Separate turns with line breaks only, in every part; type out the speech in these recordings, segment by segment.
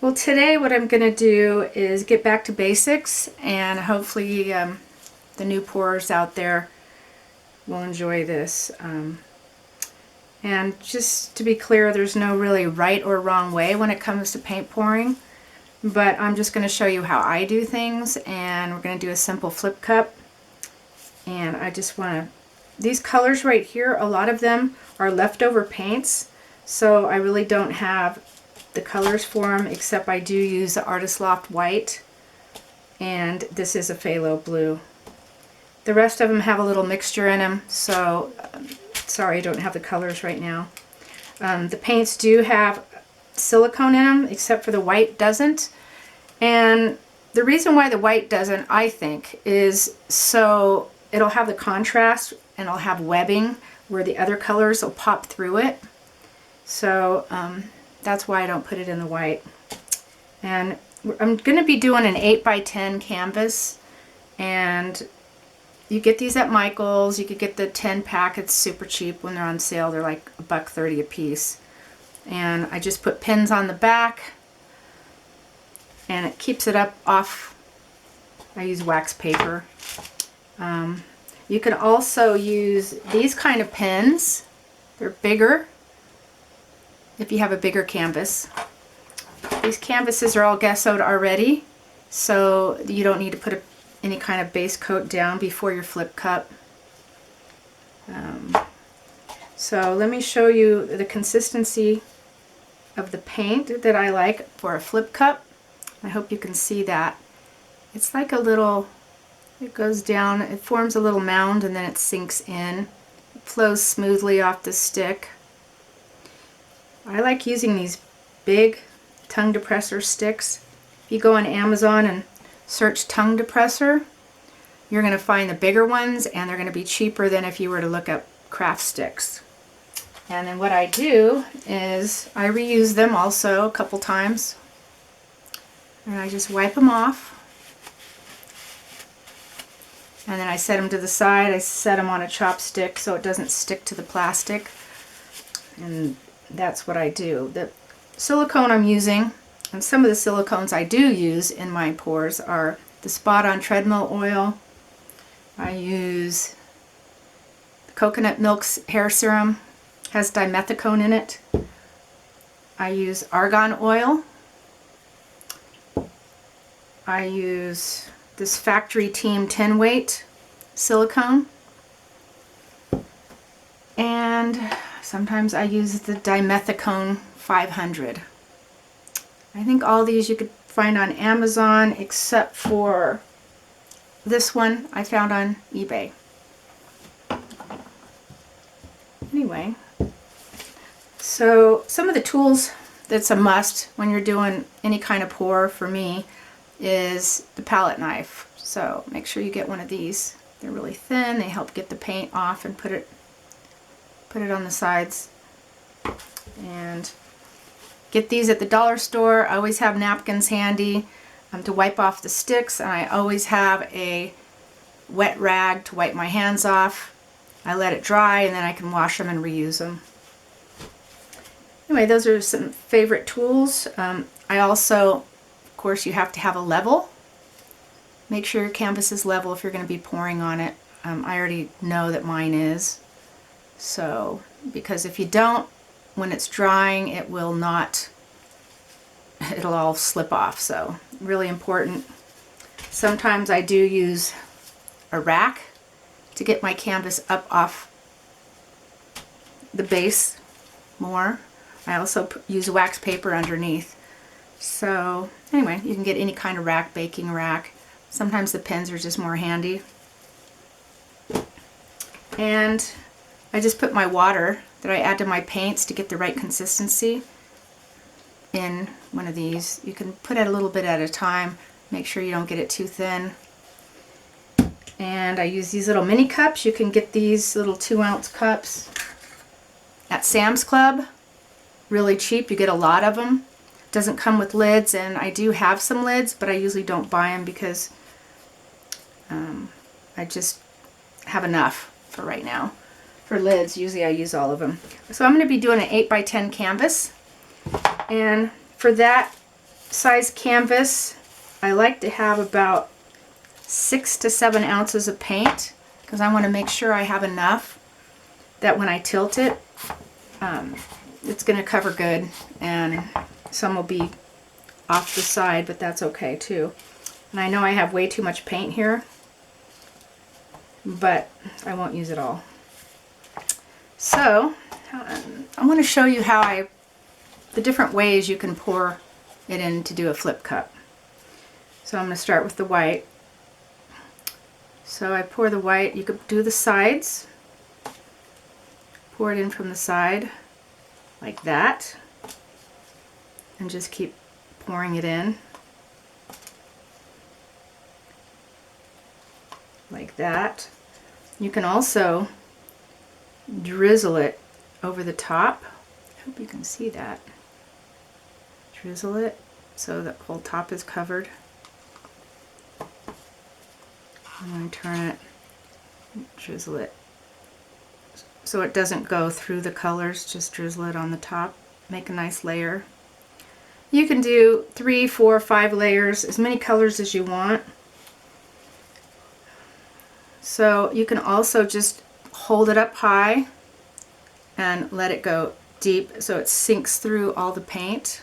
Well, today what I'm going to do is get back to basics, and hopefully the new pourers out there will enjoy this. And just to be clear, there's no really right or wrong way when it comes to paint pouring, but I'm just going to show you how I do things, and we're going to do a simple flip cup. And I just want to, these colors right here, a lot of them are leftover paints, so I really don't have the colors for them, except I do use the Artist Loft white, and this is a Phthalo Blue. The rest of them have a little mixture in them, so sorry I don't have the colors right now. The paints do have silicone in them, except for the white doesn't. And the reason why the white doesn't, I think, is so it'll have the contrast and it'll have webbing where the other colors will pop through it. So that's why I don't put it in the white. And I'm going to be doing an 8x10 canvas, and you get these at Michael's. You could get the 10 pack. It's super cheap when they're on sale. They're like $1.30 a piece. And I just put pins on the back, and it keeps it up off. I use wax paper. You can also use these kind of pins. They're bigger if you have a bigger canvas. These canvases are all gessoed already, so you don't need to put any kind of base coat down before your flip cup. So let me show you the consistency of the paint that I like for a flip cup. I hope you can see that. It's like a little, it goes down, it forms a little mound, and then it sinks in. It flows smoothly off the stick. I like using these big tongue depressor sticks. If you go on Amazon and search tongue depressor, you're going to find the bigger ones, and they're going to be cheaper than if you were to look up craft sticks. And then what I do is I reuse them also a couple times, and I just wipe them off, and then I set them to the side. I set them on a chopstick so it doesn't stick to the plastic, and that's what I do. The silicone I'm using, and some of the silicones I do use in my pours, are the Spot On Treadmill oil. I use coconut milk's hair serum, has dimethicone in it. I use argan oil. I use this Factory Team 10 weight silicone, and sometimes I use the dimethicone 500. I think all these you could find on Amazon, except for this one I found on eBay. Anyway, so some of the tools that's a must when you're doing any kind of pour for me is the palette knife. So make sure you get one of these. They're really thin. They help get the paint off and put it on the sides. And get these at the dollar store. I always have napkins handy to wipe off the sticks, and I always have a wet rag to wipe my hands off. I let it dry, and then I can wash them and reuse them. Anyway, those are some favorite tools. I also, of course, you have to have a level. Make sure your canvas is level if you're going to be pouring on it. I already know that mine is. So, because if you don't, when it's drying, it will not, it'll all slip off. So, really important. Sometimes I do use a rack to get my canvas up off the base more. I also use wax paper underneath. So anyway, you can get any kind of rack, baking rack. Sometimes the pins are just more handy. And I just put my water that I add to my paints to get the right consistency in one of these. You can put it a little bit at a time. Make sure you don't get it too thin. And I use these little mini cups. You can get these little 2-ounce cups at Sam's Club. Really cheap. You get a lot of them. Doesn't come with lids, and I do have some lids, but I usually don't buy them because I just have enough for right now. For lids, usually I use all of them. So I'm going to be doing an 8x10 canvas, and for that size canvas, I like to have about 6 to 7 ounces of paint because I want to make sure I have enough that when I tilt it, it's going to cover good, and some will be off the side, but that's okay too. And I know I have way too much paint here, but I won't use it all. So I want to show you how the different ways you can pour it in to do a flip cup. So I'm going to start with the white. So I pour the white, you could do the sides, pour it in from the side like that, and just keep pouring it in like that. You can also drizzle it over the top. I hope you can see that. Drizzle it so the whole top is covered. I'm going to turn it, drizzle it so it doesn't go through the colors, just drizzle it on the top, make a nice layer. You can do 3, 4, 5 layers, as many colors as you want. So you can also just hold it up high and let it go deep so it sinks through all the paint.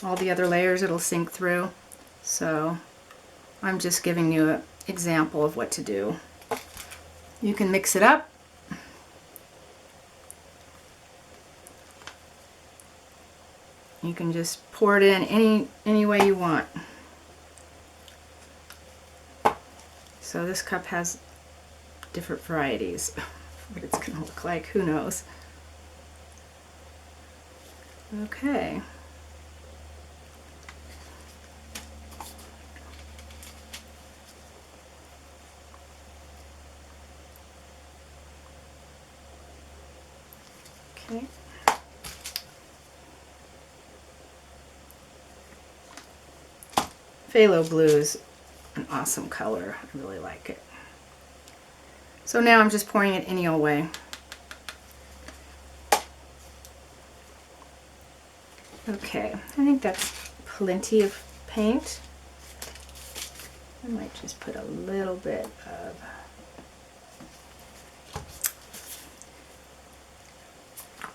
All the other layers it'll sink through. So I'm just giving you an example of what to do. You can mix it up. You can just pour it in any way you want. So this cup has different varieties. What it's going to look like, who knows. Okay. Okay. Phthalo Blue is an awesome color. I really like it. So now I'm just pouring it any old way. Okay, I think that's plenty of paint. I might just put a little bit of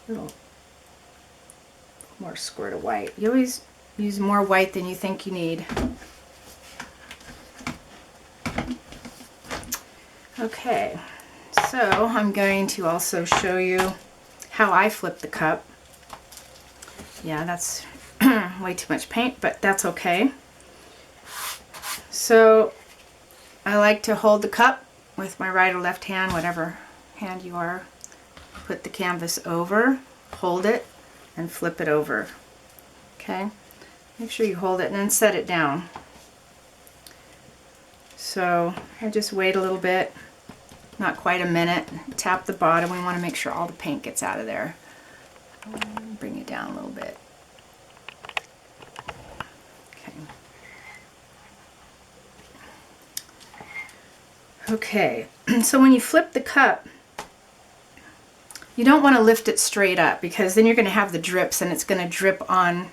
little more squirt of white. You always use more white than you think you need. Okay, so I'm going to also show you how I flip the cup. Yeah, that's way too much paint, but that's okay. So I like to hold the cup with my right or left hand, whatever hand you are. Put the canvas over, hold it, and flip it over. Okay, make sure you hold it and then set it down. So I just wait a little bit, not quite a minute, tap the bottom. We want to make sure all the paint gets out of there. Bring it down a little bit. Okay, so when you flip the cup, you don't want to lift it straight up because then you're going to have the drips and it's going to drip on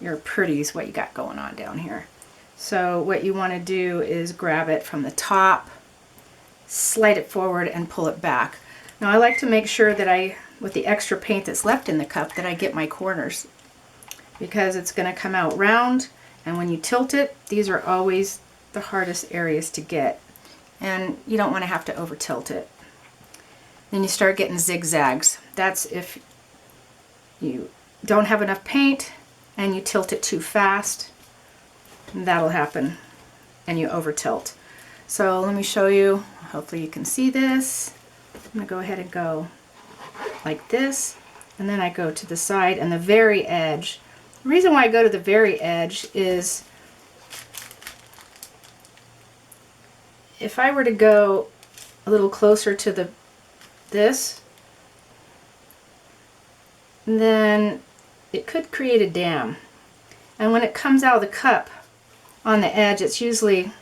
your pretties, what you got going on down here. So what you want to do is grab it from the top, slide it forward and pull it back. Now I like to make sure that with the extra paint that's left in the cup, that I get my corners because it's going to come out round, and when you tilt it, these are always the hardest areas to get, and you don't want to have to over tilt it. Then you start getting zigzags. That's if you don't have enough paint and you tilt it too fast. That'll happen and you over tilt. So let me show you. Hopefully you can see this. I'm going to go ahead and go like this, and then I go to the side and the very edge. The reason why I go to the very edge is if I were to go a little closer to this, then it could create a dam. And when it comes out of the cup on the edge, it's usually,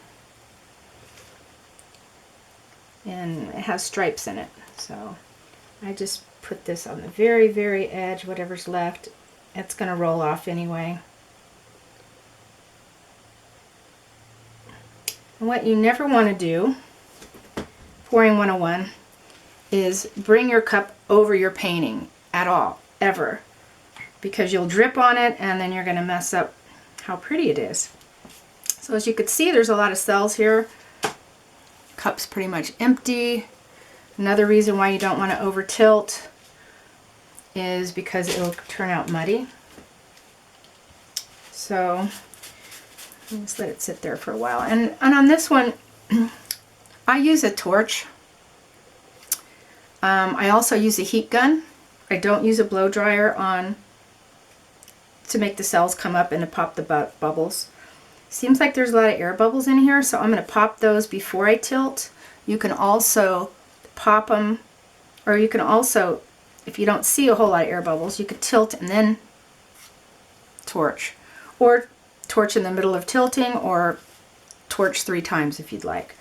and it has stripes in it. So I just put this on the very, very edge, whatever's left, it's going to roll off anyway. And what you never want to do, pouring 101, is bring your cup over your painting at all, ever. Because you'll drip on it and then you're going to mess up how pretty it is. So as you can see, there's a lot of cells here. Cup's pretty much empty. Another reason why you don't want to over tilt is because it'll turn out muddy. So just let it sit there for a while. And on this one, I use a torch. I also use a heat gun. I don't use a blow dryer on to make the cells come up and to pop the bubbles. Seems like there's a lot of air bubbles in here, so I'm going to pop those before I tilt. You can also pop them, or you can also, if you don't see a whole lot of air bubbles, you could tilt and then torch. Or torch in the middle of tilting, or torch 3 times if you'd like.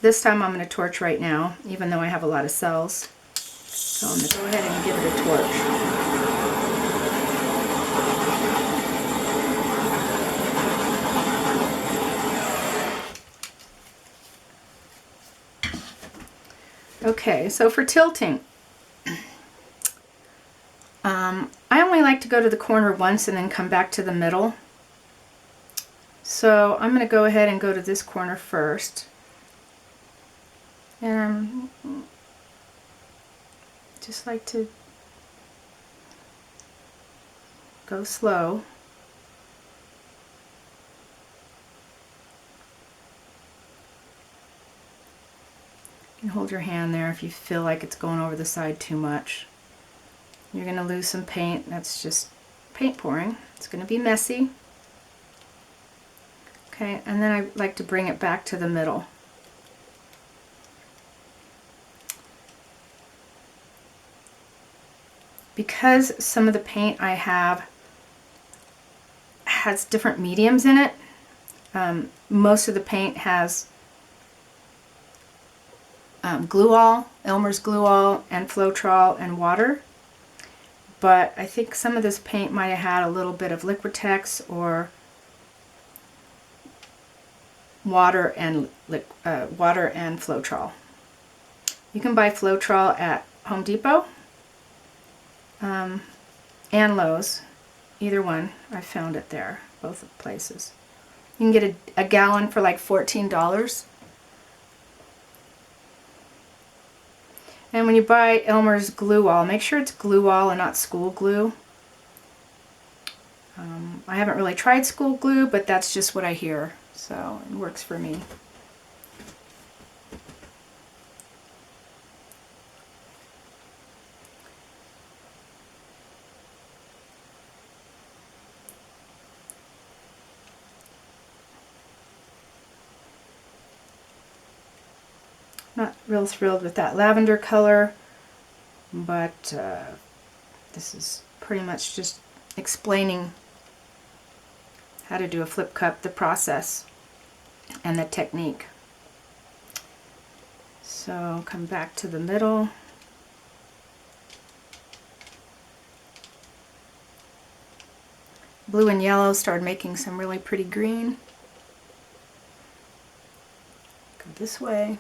This time I'm going to torch right now, even though I have a lot of cells. So I'm going to go ahead and give it a torch. Okay, so for tilting, I only like to go to the corner once and then come back to the middle. So I'm going to go ahead and go to this corner first. And just like to go slow. You can hold your hand there if you feel like it's going over the side too much. You're going to lose some paint. That's just paint pouring. It's going to be messy. Okay, and then I like to bring it back to the middle. Because some of the paint I have has different mediums in it, most of the paint has Glue-All, Elmers Glue-All, and Floetrol and water. But I think some of this paint might have had a little bit of Liquitex or water and Floetrol. You can buy Floetrol at Home Depot and Lowe's. Either one, I found it there, both places. You can get a gallon for like $14. And when you buy Elmer's Glue-All, make sure it's Glue-All and not school glue. I haven't really tried school glue, but that's just what I hear, so it works for me. Not real thrilled with that lavender color, but this is pretty much just explaining how to do a flip cup, the process, and the technique. So come back to the middle. Blue and yellow started making some really pretty green. Go this way.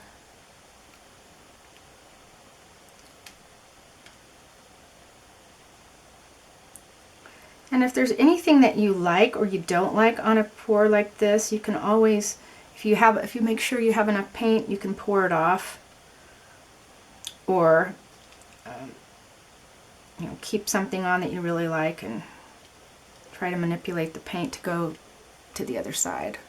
And if there's anything that you like or you don't like on a pour like this, you can always, if you make sure you have enough paint, you can pour it off, or keep something on that you really like and try to manipulate the paint to go to the other side.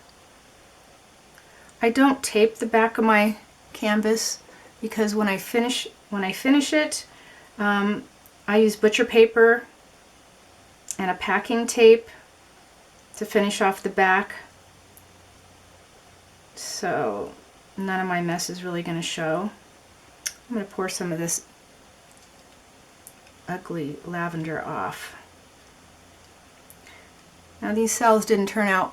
I don't tape the back of my canvas because when I finish it, I use butcher paper and a packing tape to finish off the back, so none of my mess is really going to show. I'm going to pour some of this ugly lavender off. Now these cells didn't turn out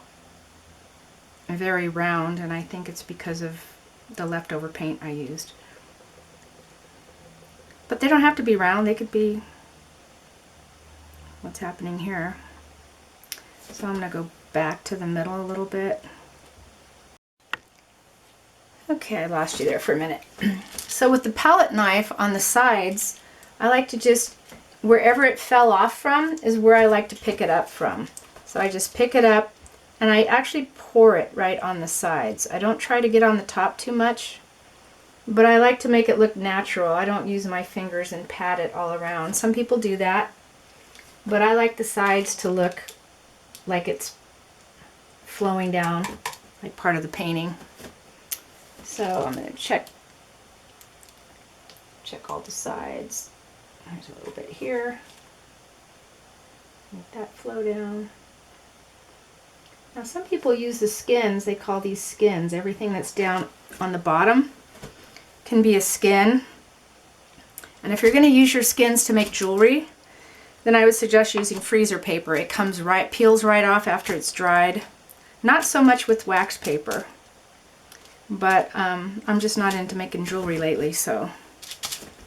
very round, and I think it's because of the leftover paint I used. But they don't have to be round, they could be what's happening here. So I'm going to go back to the middle a little bit. Okay, I lost you there for a minute. So with the palette knife on the sides, I like to just, wherever it fell off from is where I like to pick it up from. So I just pick it up and I actually pour it right on the sides. I don't try to get on the top too much, but I like to make it look natural. I don't use my fingers and pat it all around. Some people do that, but I like the sides to look like it's flowing down, like part of the painting. So I'm going to check all the sides. There's a little bit here. Let that flow down. Now some people use the skins, they call these skins. Everything that's down on the bottom can be a skin. And if you're going to use your skins to make jewelry, then I would suggest using freezer paper. It peels right off after it's dried. Not so much with wax paper. But I'm just not into making jewelry lately, so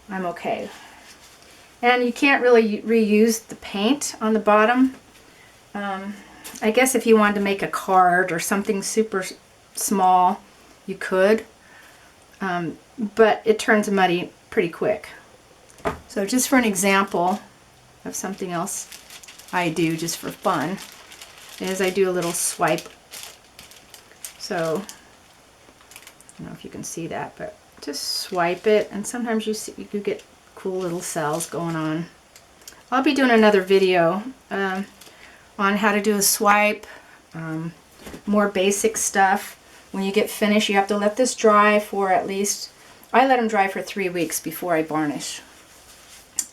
I'm okay. And you can't really reuse the paint on the bottom. I guess if you wanted to make a card or something super small, you could. But it turns muddy pretty quick. So just for an example of something else I do just for fun, is I do a little swipe. So I don't know if you can see that, but just swipe it, and sometimes you get cool little cells going on. I'll be doing another video on how to do a swipe, more basic stuff. When you get finished, you have to let this dry for at least, I let them dry for 3 weeks before I varnish.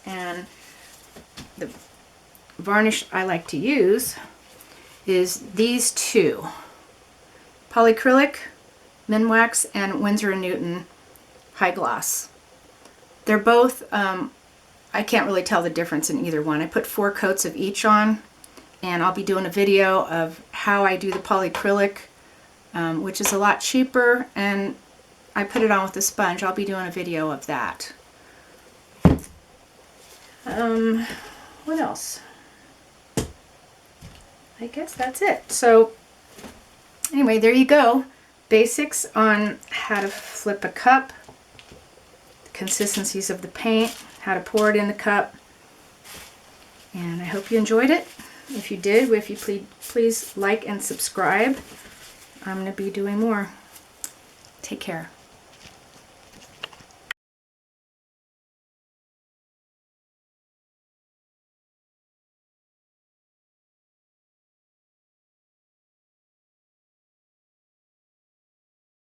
And the varnish I like to use is these two, polyacrylic Minwax and Winsor & Newton High Gloss. They're both, I can't really tell the difference in either one. I put 4 coats of each on, and I'll be doing a video of how I do the polyacrylic, which is a lot cheaper, and I put it on with a sponge. I'll be doing a video of that. What else? I guess that's it. So anyway, there you go. Basics on how to flip a cup, the consistencies of the paint, how to pour it in the cup, and I hope you enjoyed it. If you did, if you please like and subscribe. I'm going to be doing more. Take care.